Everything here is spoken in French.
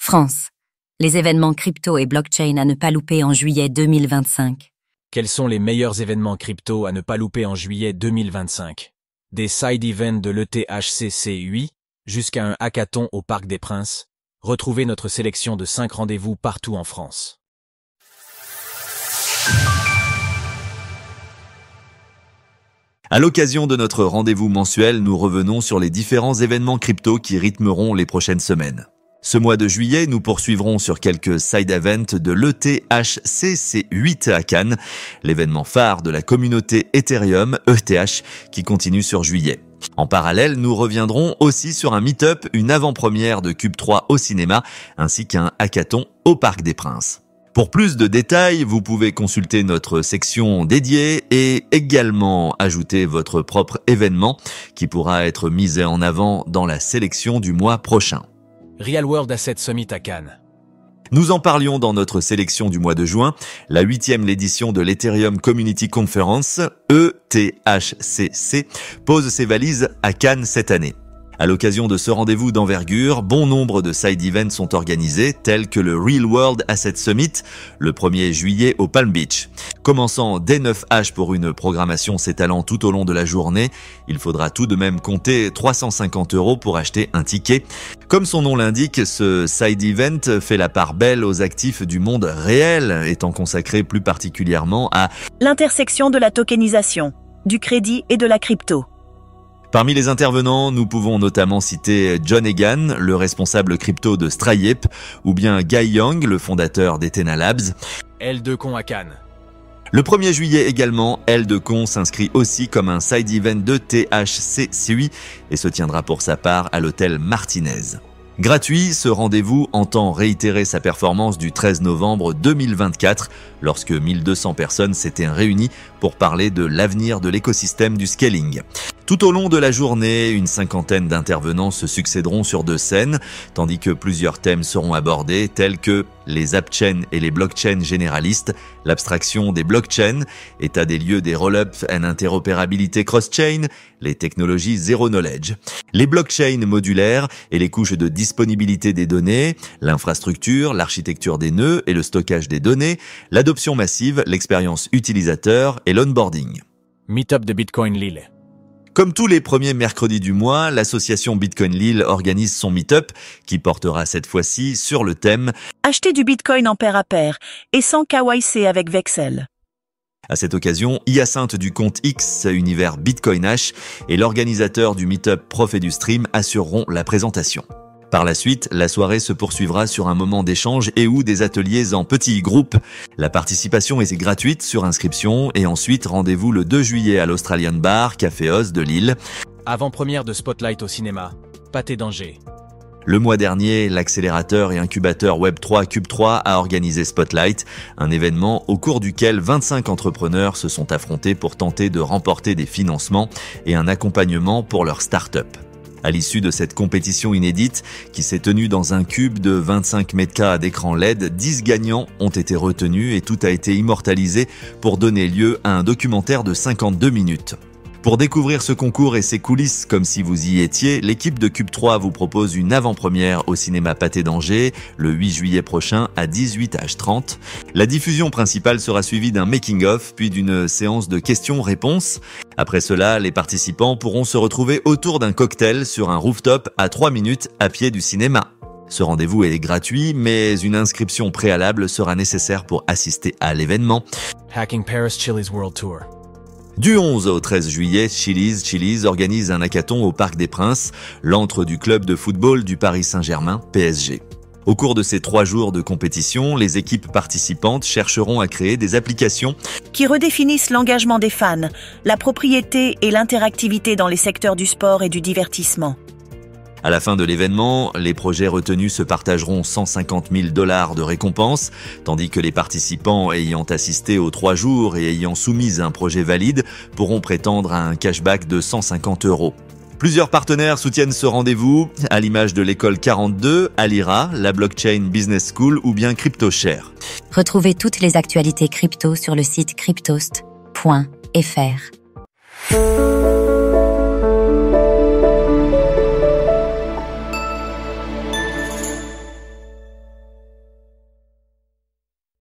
France. Les événements crypto et blockchain à ne pas louper en juillet 2025. Quels sont les meilleurs événements crypto à ne pas louper en juillet 2025? Des side events de l'ETHCC8 jusqu'à un hackathon au Parc des Princes. Retrouvez notre sélection de 5 rendez-vous partout en France. À l'occasion de notre rendez-vous mensuel, nous revenons sur les différents événements crypto qui rythmeront les prochaines semaines. Ce mois de juillet, nous poursuivrons sur quelques side events de l'ETHCC8 à Cannes, l'événement phare de la communauté Ethereum, ETH, qui continue sur juillet. En parallèle, nous reviendrons aussi sur un meet-up, une avant-première de Cube 3 au cinéma, ainsi qu'un hackathon au Parc des Princes. Pour plus de détails, vous pouvez consulter notre section dédiée et également ajouter votre propre événement qui pourra être mis en avant dans la sélection du mois prochain. Real World Asset Summit à Cannes. Nous en parlions dans notre sélection du mois de juin, la 8e édition de l'Ethereum Community Conference, ETHCC, pose ses valises à Cannes cette année. À l'occasion de ce rendez-vous d'envergure, bon nombre de side events sont organisés, tels que le Real World Asset Summit, le 1er juillet au Palm Beach. Commençant dès 9h pour une programmation s'étalant tout au long de la journée, il faudra tout de même compter 350 € pour acheter un ticket. Comme son nom l'indique, ce side event fait la part belle aux actifs du monde réel, étant consacré plus particulièrement à l'intersection de la tokenisation, du crédit et de la crypto. Parmi les intervenants, nous pouvons notamment citer John Egan, le responsable crypto de Stripe, ou bien Guy Young, le fondateur d'Ethena Labs. L2Con à Cannes. Le 1er juillet également, L2Con s'inscrit aussi comme un side event de THCC8 et se tiendra pour sa part à l'hôtel Martinez. Gratuit, ce rendez-vous entend réitérer sa performance du 13 novembre 2024, lorsque 1200 personnes s'étaient réunies pour parler de l'avenir de l'écosystème du scaling. Tout au long de la journée, une cinquantaine d'intervenants se succéderont sur 2 scènes, tandis que plusieurs thèmes seront abordés, tels que les appchains et les blockchains généralistes, l'abstraction des blockchains, état des lieux des roll-ups and interopérabilité cross-chain, les technologies zero knowledge, les blockchains modulaires et les couches de disponibilité des données, l'infrastructure, l'architecture des nœuds et le stockage des données, l'adoption massive, l'expérience utilisateur et l'onboarding. Meetup de Bitcoin Lille. Comme tous les premiers mercredis du mois, l'association Bitcoin Lille organise son meet-up qui portera cette fois-ci sur le thème « Acheter du Bitcoin en pair à pair et sans KYC avec Vexel ». À cette occasion, Hyacinthe du compte X Univers Bitcoin Hash et l'organisateur du meet-up Prof et du Stream assureront la présentation. Par la suite, la soirée se poursuivra sur un moment d'échange et ou des ateliers en petits groupes. La participation est gratuite sur inscription et ensuite rendez-vous le 2 juillet à l'Australian Bar, Café Oz de Lille. Avant-première de Spotlight au cinéma, Pâté d'Angers. Le mois dernier, l'accélérateur et incubateur Web3 Cube 3 a organisé Spotlight, un événement au cours duquel 25 entrepreneurs se sont affrontés pour tenter de remporter des financements et un accompagnement pour leur start-up. À l'issue de cette compétition inédite, qui s'est tenue dans un cube de 25 m² d'écran LED, 10 gagnants ont été retenus et tout a été immortalisé pour donner lieu à un documentaire de 52 minutes. Pour découvrir ce concours et ses coulisses comme si vous y étiez, l'équipe de Cube 3 vous propose une avant-première au cinéma Pâté d'Angers le 8 juillet prochain à 18h30. La diffusion principale sera suivie d'un making-of puis d'une séance de questions-réponses. Après cela, les participants pourront se retrouver autour d'un cocktail sur un rooftop à 3 minutes à pied du cinéma. Ce rendez-vous est gratuit, mais une inscription préalable sera nécessaire pour assister à l'événement. Hacking Paris Chili's World Tour. Du 11 au 13 juillet, Chili's organise un hackathon au Parc des Princes, l'antre du club de football du Paris Saint-Germain, PSG. Au cours de ces 3 jours de compétition, les équipes participantes chercheront à créer des applications qui redéfinissent l'engagement des fans, la propriété et l'interactivité dans les secteurs du sport et du divertissement. À la fin de l'événement, les projets retenus se partageront 150 000 $ de récompense, tandis que les participants ayant assisté aux 3 jours et ayant soumis un projet valide pourront prétendre à un cashback de 150 €. Plusieurs partenaires soutiennent ce rendez-vous, à l'image de l'école 42, Alira, la Blockchain Business School ou bien CryptoShare. Retrouvez toutes les actualités crypto sur le site cryptost.fr.